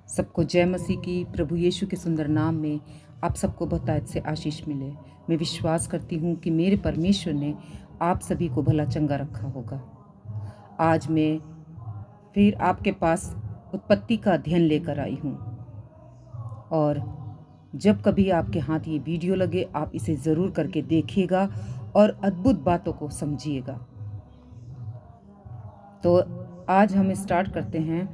सबको जय मसीह की। प्रभु यीशु के सुंदर नाम में आप सबको बहुतायत से आशीष मिले। मैं विश्वास करती हूँ कि मेरे परमेश्वर ने आप सभी को भला चंगा रखा होगा। आज मैं फिर आपके पास उत्पत्ति का अध्ययन लेकर आई हूँ, और जब कभी आपके हाथ ये वीडियो लगे आप इसे ज़रूर करके देखिएगा और अद्भुत बातों को समझिएगा। तो आज हम स्टार्ट करते हैं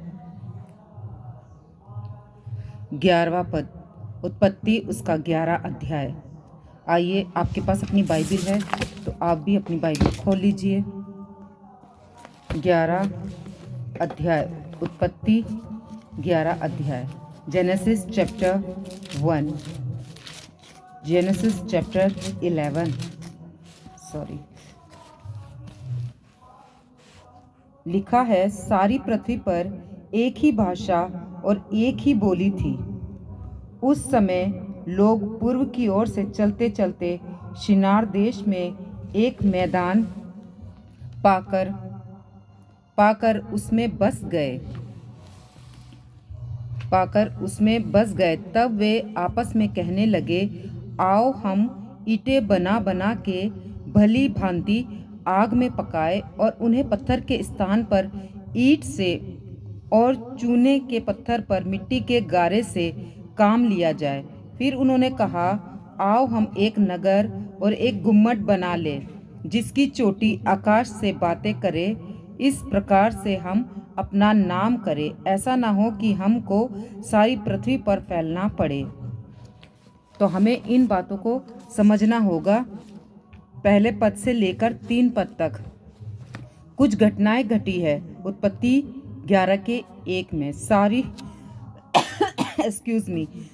11वां पद, उत्पत्ति उसका 11 अध्याय। आइए, आपके पास अपनी बाइबिल है तो आप भी अपनी बाइबिल खोल लीजिए। 11 अध्याय, उत्पत्ति 11 अध्याय, जेनेसिस चैप्टर 1, जेनेसिस चैप्टर 11, लिखा है, सारी पृथ्वी पर एक ही भाषा और एक ही बोली थी। उस समय लोग पूर्व की ओर से चलते चलते शिनार देश में एक मैदान पाकर उसमें बस गए। तब वे आपस में कहने लगे, आओ हम ईंटें बना बना के भली भांति आग में पकाए और उन्हें पत्थर के स्थान पर ईंट से और चूने के पत्थर पर मिट्टी के गारे से काम लिया जाए। फिर उन्होंने कहा, आओ हम एक नगर और एक गुम्मट बना ले जिसकी चोटी आकाश से बातें करे। इस प्रकार से हम अपना नाम करें, ऐसा ना हो कि हमको सारी पृथ्वी पर फैलना पड़े। तो हमें इन बातों को समझना होगा। पहले पद से लेकर 3 पद तक कुछ घटनाएं घटी है। उत्पत्ति 11 के 1 में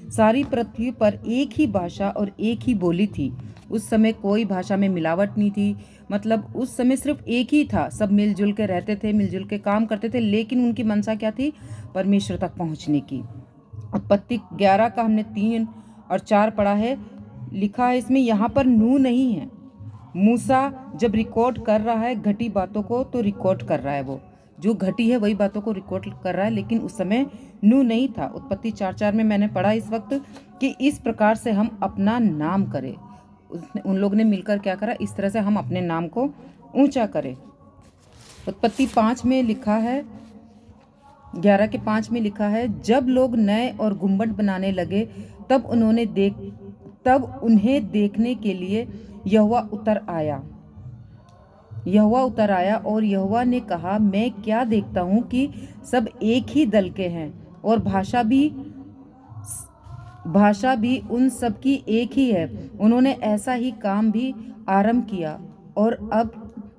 सारी पृथ्वी पर एक ही भाषा और एक ही बोली थी। उस समय कोई भाषा में मिलावट नहीं थी, मतलब उस समय सिर्फ एक ही था। सब मिलजुल के रहते थे, मिलजुल के काम करते थे, लेकिन उनकी मनसा क्या थी? परमेश्वर तक पहुंचने की। उत्पत्ति 11 का हमने 3 और 4 पढ़ा है। लिखा है इसमें, यहाँ पर नूह नहीं है। मूसा जब रिकॉर्ड कर रहा है घटी बातों को, तो रिकॉर्ड कर रहा है, वो जो घटी है वही बातों को रिकॉर्ड कर रहा है, लेकिन उस समय नूह नहीं था। उत्पत्ति 4:4 में मैंने पढ़ा इस वक्त कि इस प्रकार से हम अपना नाम करें। उन लोग ने मिलकर क्या करा? इस तरह से हम अपने नाम को ऊंचा करें। उत्पत्ति 5 में लिखा है, 11 के 5 में लिखा है, जब लोग नए और गुम्बद बनाने लगे तब उन्हें देखने के लिए यहोवा उतर आया और यहोवा ने कहा, मैं क्या देखता हूँ कि सब एक ही दल के हैं और भाषा भी उन सब की एक ही है। उन्होंने ऐसा ही काम भी आरंभ किया और अब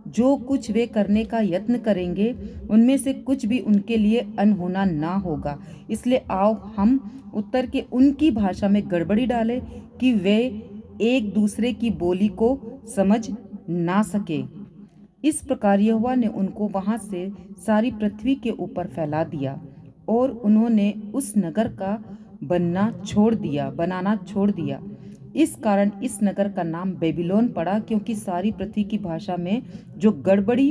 जो कुछ वे करने का यत्न करेंगे उनमें से कुछ भी उनके लिए अनहोना ना होगा। इसलिए आओ हम उत्तर के उनकी भाषा में गड़बड़ी डालें कि वे एक दूसरे की बोली को समझ ना सके। इस प्रकार यहोवा ने उनको वहां से सारी पृथ्वी के ऊपर फैला दिया और उन्होंने उस नगर का बनाना छोड़ दिया। इस कारण इस नगर का नाम बेबीलोन पड़ा, क्योंकि सारी पृथ्वी की भाषा में जो गड़बड़ी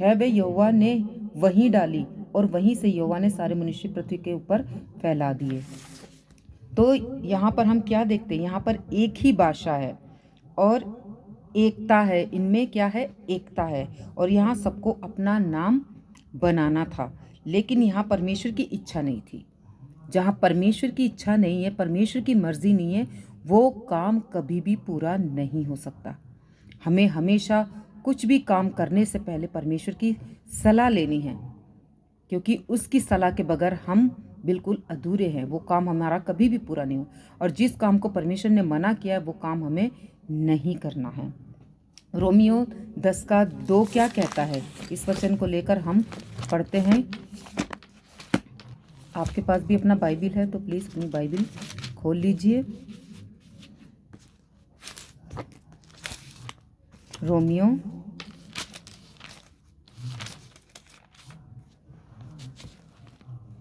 है वे यहोवा ने वहीं डाली और वहीं से यहोवा ने सारे मनुष्य पृथ्वी के ऊपर फैला दिए। तो यहाँ पर हम क्या देखते हैं? यहाँ पर एक ही भाषा है और एकता है। इनमें क्या है? एकता है। और यहाँ सबको अपना नाम बनाना था, लेकिन यहाँ परमेश्वर की इच्छा नहीं थी। जहाँ परमेश्वर की इच्छा नहीं है, परमेश्वर की मर्जी नहीं है, वो काम कभी भी पूरा नहीं हो सकता। हमें हमेशा कुछ भी काम करने से पहले परमेश्वर की सलाह लेनी है, क्योंकि उसकी सलाह के बगैर हम बिल्कुल अधूरे हैं। वो काम हमारा कभी भी पूरा नहीं हो, और जिस काम को परमेश्वर ने मना किया है वो काम हमें नहीं करना है। रोमियो 10 का 2 क्या कहता है? इस वचन को लेकर हम पढ़ते हैं। आपके पास भी अपना बाइबिल है तो प्लीज़ अपनी बाइबिल खोल लीजिए।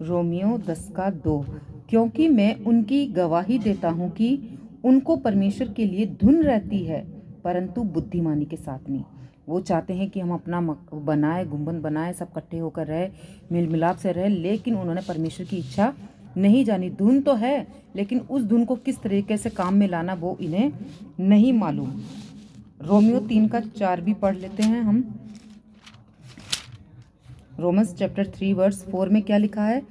रोमियो 10 का 2, क्योंकि मैं उनकी गवाही देता हूँ कि उनको परमेश्वर के लिए धुन रहती है, परंतु बुद्धिमानी के साथ नहीं। वो चाहते हैं कि हम अपना बनाए, गुम्बद बनाए, सब इकट्ठे होकर रहे, मिल मिलाप से रहे, लेकिन उन्होंने परमेश्वर की इच्छा नहीं जानी। धुन तो है, लेकिन उस धुन को किस तरीके से काम में लाना वो इन्हें नहीं मालूम। रोमियो 3:4 भी पढ़ लेते हैं हम। रोमन्स चैप्टर 3 वर्स 4 में क्या लिखा है?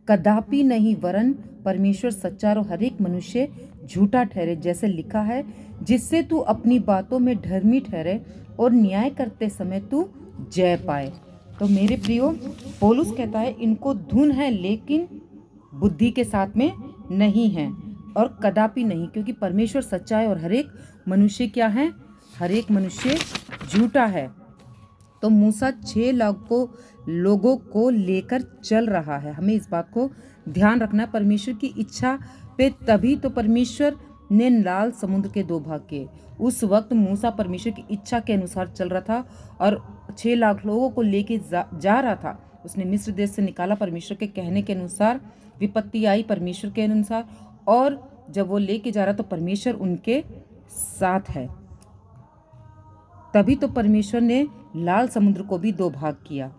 कदापि नहीं, वरन परमेश्वर सच्चा और हर एक मनुष्य झूठा ठहरे, जैसे लिखा है, जिससे तू अपनी बातों में धर्मी ठहरे और न्याय करते समय तू जय पाए। तो मेरे प्रियो, पौलुस कहता है इनको धुन है लेकिन बुद्धि के साथ में नहीं है, और कदापि नहीं, क्योंकि परमेश्वर सच्चा है और हर एक मनुष्य क्या है? हर एक मनुष्य झूठा है। तो मूसा 6 लोगों को लेकर चल रहा है। हमें इस बात को ध्यान रखना, परमेश्वर की इच्छा पे तभी तो परमेश्वर ने लाल समुद्र के 2 भाग किए। उस वक्त मूसा परमेश्वर की इच्छा के अनुसार चल रहा था और 6 लाख लोगों को लेके जा रहा था। उसने मिस्र देश से निकाला परमेश्वर के कहने के अनुसार, विपत्ति आई परमेश्वर के अनुसार, और जब वो लेके जा रहा तो परमेश्वर उनके साथ है। तभी तो परमेश्वर ने लाल समुद्र को भी 2 भाग किया,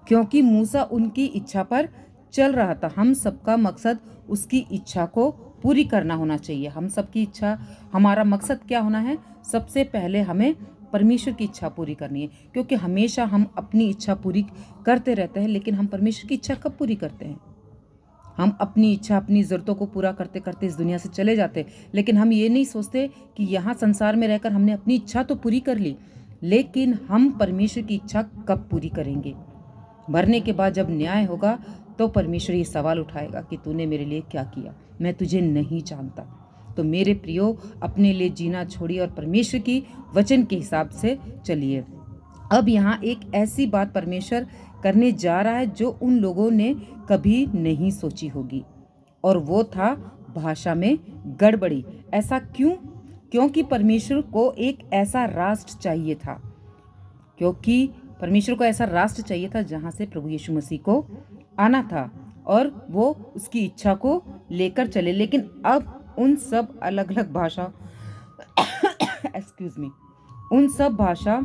क्योंकि मूसा उनकी इच्छा पर चल रहा था। हम सबका मकसद उसकी इच्छा को पूरी करना होना चाहिए। हम सबकी इच्छा, हमारा मकसद क्या होना है? सबसे पहले हमें परमेश्वर की इच्छा पूरी करनी है, क्योंकि हमेशा हम अपनी इच्छा पूरी करते रहते हैं, लेकिन हम परमेश्वर की इच्छा कब पूरी करते हैं? हम अपनी इच्छा, अपनी ज़रूरतों को पूरा करते करते इस दुनिया से चले जाते, लेकिन हम ये नहीं सोचते कि यहाँ संसार में रहकर हमने अपनी इच्छा तो पूरी कर ली, लेकिन हम परमेश्वर की इच्छा कब पूरी करेंगे? मरने के बाद जब न्याय होगा तो परमेश्वर ये सवाल उठाएगा कि तूने मेरे लिए क्या किया, मैं तुझे नहीं जानता। तो मेरे प्रियो, अपने लिए जीना छोड़िए और परमेश्वर की वचन के हिसाब से चलिए। अब यहाँ एक ऐसी बात परमेश्वर करने जा रहा है जो उन लोगों ने कभी नहीं सोची होगी, और वो था भाषा में गड़बड़ी। ऐसा क्यों? क्योंकि परमेश्वर को एक ऐसा राष्ट्र चाहिए था, क्योंकि परमेश्वर को ऐसा राष्ट्र चाहिए था जहाँ से प्रभु यीशु मसीह को आना था और वो उसकी इच्छा को लेकर चले। लेकिन अब उन सब अलग अलग भाषा एक्सक्यूज मी, उन सब भाषा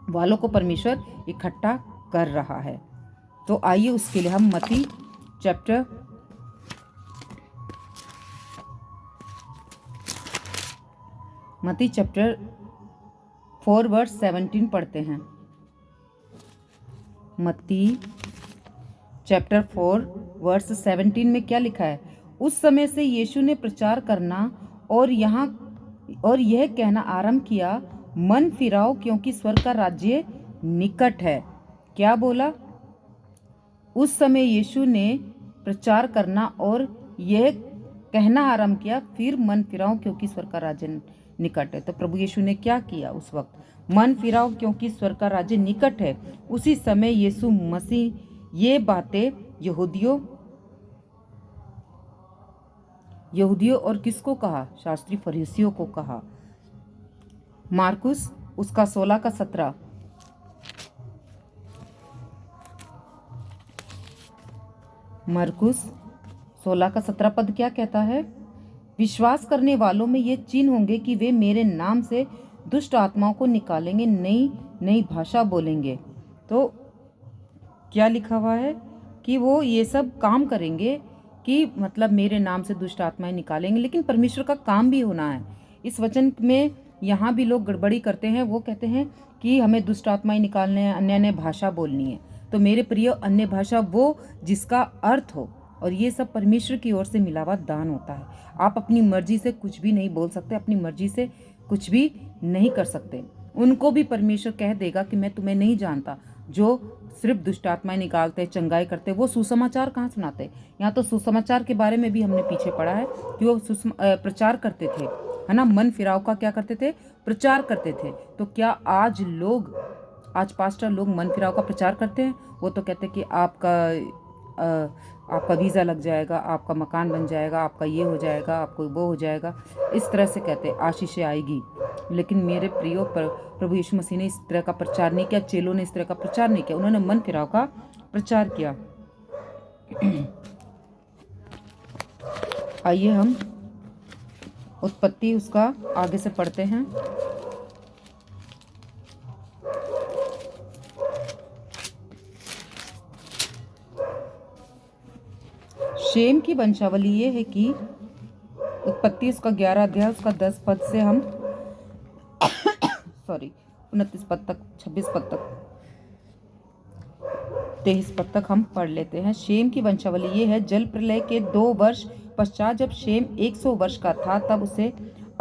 वालों को परमेश्वर इकट्ठा कर रहा है। तो आइए उसके लिए हम मत्ती चैप्टर 4 वर्स 17 पढ़ते हैं। मत्ती चैप्टर 4 वर्स 17 में क्या लिखा है? उस समय से यीशु ने प्रचार करना और यह कहना आरंभ किया, मन फिराओ क्योंकि स्वर्ग का राज्य निकट है। क्या बोला? उस समय यीशु ने प्रचार करना और यह कहना आरंभ किया, फिर मन फिराओ क्योंकि स्वर्ग का राज्य निकट है। तो प्रभु यीशु ने क्या किया उस वक्त? मन फिराओ क्योंकि स्वर्ग का राज्य निकट है। उसी समय यीशु मसीह ये बातें यहूदियों और किसको कहा? शास्त्री फरीसियों को कहा। मार्कुस उसका 16:17। मरकुस 16:17 पद क्या कहता है? विश्वास करने वालों में ये चिन्ह होंगे कि वे मेरे नाम से दुष्ट आत्माओं को निकालेंगे, नई नई भाषा बोलेंगे। तो क्या लिखा हुआ है कि वो ये सब काम करेंगे, कि मतलब मेरे नाम से दुष्ट आत्माएं निकालेंगे, लेकिन परमेश्वर का काम भी होना है। इस वचन में यहाँ भी लोग गड़बड़ी करते हैं। वो कहते हैं कि हमें दुष्ट आत्माएं निकालने हैं, अन्य अन्य भाषा बोलनी है। तो मेरे प्रिय, अन्य भाषा वो जिसका अर्थ हो, और ये सब परमेश्वर की ओर से मिला हुआ दान होता है। आप अपनी मर्जी से कुछ भी नहीं बोल सकते, अपनी मर्जी से कुछ भी नहीं कर सकते। उनको भी परमेश्वर कह देगा कि मैं तुम्हें नहीं जानता। जो सिर्फ दुष्ट आत्माएं निकालते, चंगाई करते, वो सुसमाचार कहाँ सुनाते? यहाँ तो सुसमाचार के बारे में भी हमने पीछे पढ़ा है कि वो प्रचार करते थे, है ना। मन फिराव का क्या करते थे? प्रचार करते थे। तो क्या आज पास्टर लोग मन फिराव का प्रचार करते हैं? वो तो कहते हैं कि आपका वीज़ा लग जाएगा, आपका मकान बन जाएगा, आपका ये हो जाएगा, आपको वो हो जाएगा, इस तरह से कहते हैं, आशीषें आएगी। लेकिन मेरे प्रियो, प्रभु यीशु मसीह ने इस तरह का प्रचार नहीं किया, चेलों ने इस तरह का प्रचार नहीं किया, उन्होंने मन फिराव का प्रचार किया। आइए हम उत्पत्ति उसका आगे से पढ़ते हैं। शेम की वंशावली ये है कि उत्पत्ति उसका 11 अध्याय उसका 10 पद से हम 29 पद तक, 26 पद तक, 23 पद तक हम पढ़ लेते हैं। शेम की वंशावली ये है, जल प्रलय के 2 वर्ष पश्चात जब शेम 100 वर्ष का था तब उसे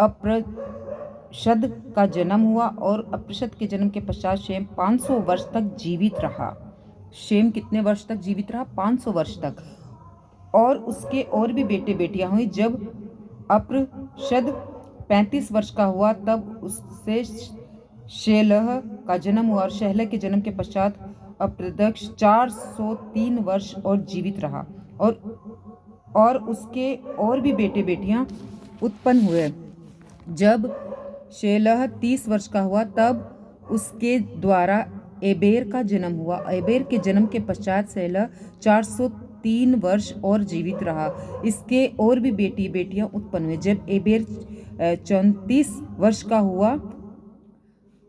अप्रशद का जन्म हुआ और अप्रशद के जन्म के पश्चात शेम 500 वर्ष तक जीवित रहा। शेम कितने वर्ष तक जीवित रहा? 500 वर्ष तक। और उसके और भी बेटे बेटियां हुई। जब अप्रशद 35 वर्ष का हुआ तब उससे शेलह का जन्म हुआ और शेलह के जन्म के पश्चात अप्रदक्ष 403 वर्ष और जीवित रहा और उसके और भी बेटे बेटियां उत्पन्न हुए। जब शेलह 30 वर्ष का हुआ तब उसके द्वारा एबेर का जन्म हुआ। एबेर के जन्म के पश्चात शेलह 403 वर्ष और जीवित रहा। इसके और भी बेटी बेटियां उत्पन्न हुए। जब एबेर 34 वर्ष का हुआ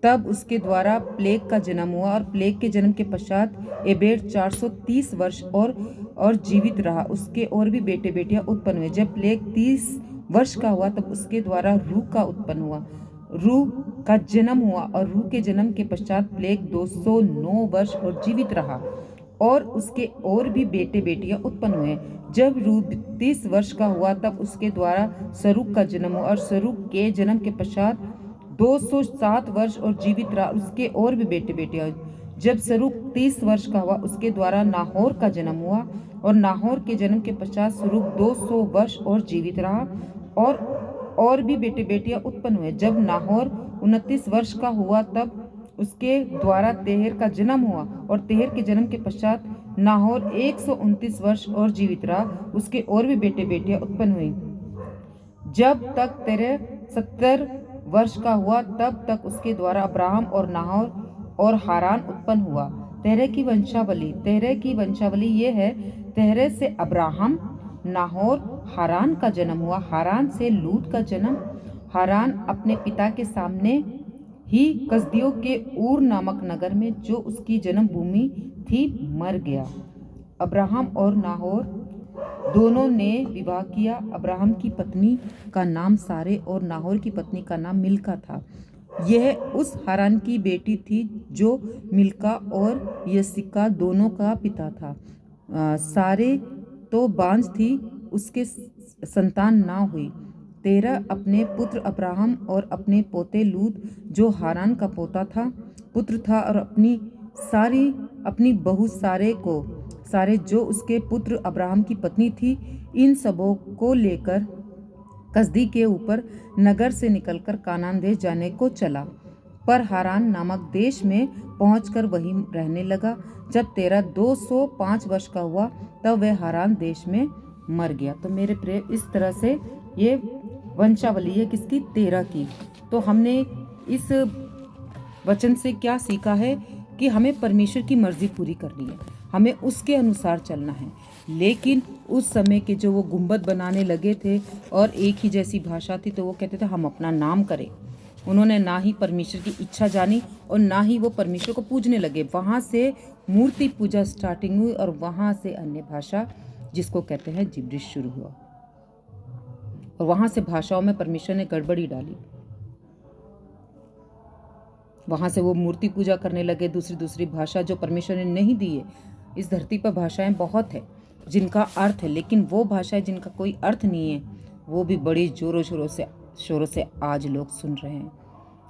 तब उसके द्वारा प्लेग का जन्म हुआ और प्लेग के जन्म के पश्चात एबेर 430 वर्ष और जीवित रहा। उसके और भी बेटे बेटियां उत्पन्न हुए। जब प्लेग 30 वर्ष का हुआ तब उसके द्वारा रू का उत्पन्न हुआ, रू का जन्म हुआ और रू के जन्म के पश्चात प्लेग 209 वर्ष और जीवित रहा और उसके और भी बेटे बेटियां उत्पन्न हुए। जब रू 30 वर्ष का हुआ तब उसके द्वारा सरूग का जन्म हुआ और सरूग के जन्म के पश्चात 207 वर्ष और जीवित रहा। उसके और भी बेटे बेटियां। जब सरूग 30 वर्ष का हुआ उसके द्वारा नाहोर का जन्म हुआ और नाहोर के जन्म के पश्चात सरूग 200 वर्ष और जीवित रहा और भी बेटे बेटियां उत्पन्न हुए। जब नाहोर 29 वर्ष का हुआ तब उसके द्वारा तेहर का जन्म हुआ और तेहर के जन्म के पश्चात नाहोर 129 वर्ष और जीवित रहा। उसके और भी बेटे बेटियां उत्पन्न हुई। जब तक तेरह 70 वर्ष का हुआ तब तक उसके द्वारा अब्राहम और नाहोर और हारान उत्पन्न हुआ। तेरह की वंशावली ये है, तेरह से अब्राहम, नाहोर, हारान का जन्म हुआ। हारान से लूत का जन्म। हारान अपने पिता के सामने ही कसदियों के ऊर नामक नगर में जो उसकी जन्मभूमि थी मर गया। अब्राहम और नाहोर दोनों ने विवाह किया। अब्राहम की पत्नी का नाम सारे और नाहोर की पत्नी का नाम मिल्का था। यह उस हारान की बेटी थी जो मिल्का और यसिका दोनों का पिता था। सारे तो बांझ थी, उसके संतान ना हुई। तेरह अपने पुत्र अब्राहम और अपने पोते लूत जो हारान का पोता था पुत्र था और अपनी बहू सारे जो उसके पुत्र अब्राहम की पत्नी थी, इन सबों को लेकर कसदी के ऊपर नगर से निकलकर कानान देश जाने को चला, पर हारान नामक देश में पहुंचकर वहीं रहने लगा। जब तेरह 205 वर्ष का हुआ तब वह हारान देश में मर गया। तो मेरे प्रिय, इस तरह से ये वंशावली है किसकी? तेरह की। तो हमने इस वचन से क्या सीखा है कि हमें परमेश्वर की मर्जी पूरी करनी है, हमें उसके अनुसार चलना है। लेकिन उस समय के जो वो गुंबद बनाने लगे थे और एक ही जैसी भाषा थी, तो वो कहते थे हम अपना नाम करें। उन्होंने ना ही परमेश्वर की इच्छा जानी और ना ही वो परमेश्वर को पूजने लगे। वहाँ से मूर्ति पूजा स्टार्टिंग हुई और वहाँ से अन्य भाषा, जिसको कहते हैं जिब्रिश, शुरू हुआ और वहाँ से भाषाओं में परमेश्वर ने गड़बड़ी डाली। वहाँ से वो मूर्ति पूजा करने लगे, दूसरी भाषा जो परमेश्वर ने नहीं दी है। इस धरती पर भाषाएं बहुत है जिनका अर्थ है, लेकिन वो भाषाएं जिनका कोई अर्थ नहीं है, वो भी बड़ी जोरों शोरों से आज लोग सुन रहे हैं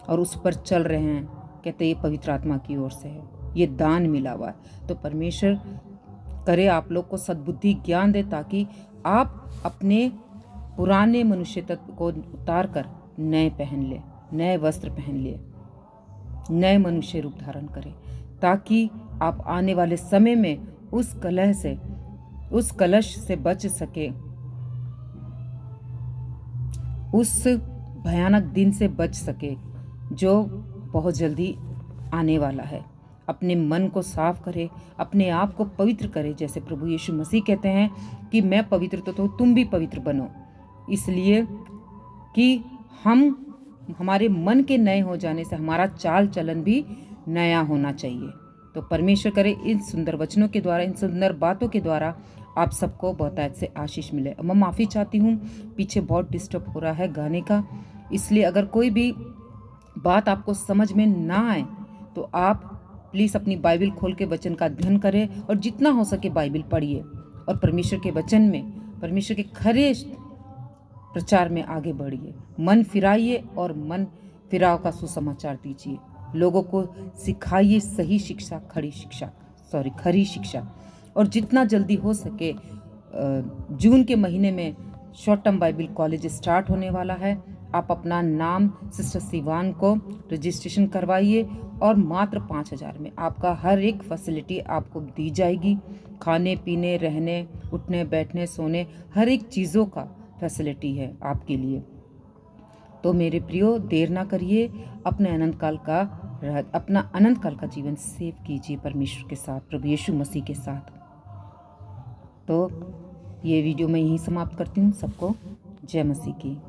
और उस पर चल रहे हैं। कहते ये पवित्र आत्मा की ओर से है, ये दान मिला हुआ है। तो परमेश्वर करे आप लोग को सद्बुद्धि ज्ञान दे, ताकि आप अपने पुराने मनुष्य तत्व को उतार कर नए पहन ले, नए वस्त्र पहन ले, नए मनुष्य रूप धारण करें, ताकि आप आने वाले समय में उस कलश से बच सके, उस भयानक दिन से बच सके जो बहुत जल्दी आने वाला है। अपने मन को साफ करे, अपने आप को पवित्र करे, जैसे प्रभु यीशु मसीह कहते हैं कि मैं पवित्र तो तुम भी पवित्र बनो। इसलिए कि हमारे मन के नए हो जाने से हमारा चाल चलन भी नया होना चाहिए। तो परमेश्वर करे इन सुंदर वचनों के द्वारा, इन सुंदर बातों के द्वारा आप सबको बहुतायत से आशीष मिले। मैं माफ़ी चाहती हूँ, पीछे बहुत डिस्टर्ब हो रहा है गाने का, इसलिए अगर कोई भी बात आपको समझ में ना आए तो आप प्लीज़ अपनी बाइबल खोल के वचन का अध्ययन करें और जितना हो सके बाइबल पढ़िए और परमेश्वर के वचन में, परमेश्वर के खरे प्रचार में आगे बढ़िए। मन फिराइए और मन फिराव का सुसमाचार दीजिए। लोगों को सिखाइए सही शिक्षा, खरी शिक्षा। और जितना जल्दी हो सके जून के महीने में short term Bible college start होने वाला है। आप अपना नाम सिस्टर सिवान को रजिस्ट्रेशन करवाइए और मात्र 5,000 में आपका हर एक फैसिलिटी आपको दी जाएगी। खाने पीने, रहने, उठने बैठने, सोने, हर एक चीज़ों का फैसिलिटी है आपके लिए। तो मेरे प्रियो, देर ना करिए, अपना अनंत काल का जीवन सेव कीजिए परमेश्वर के साथ, प्रभु यीशु मसीह के साथ। तो ये वीडियो मैं यहीं समाप्त करती हूँ। सबको जय मसीह की।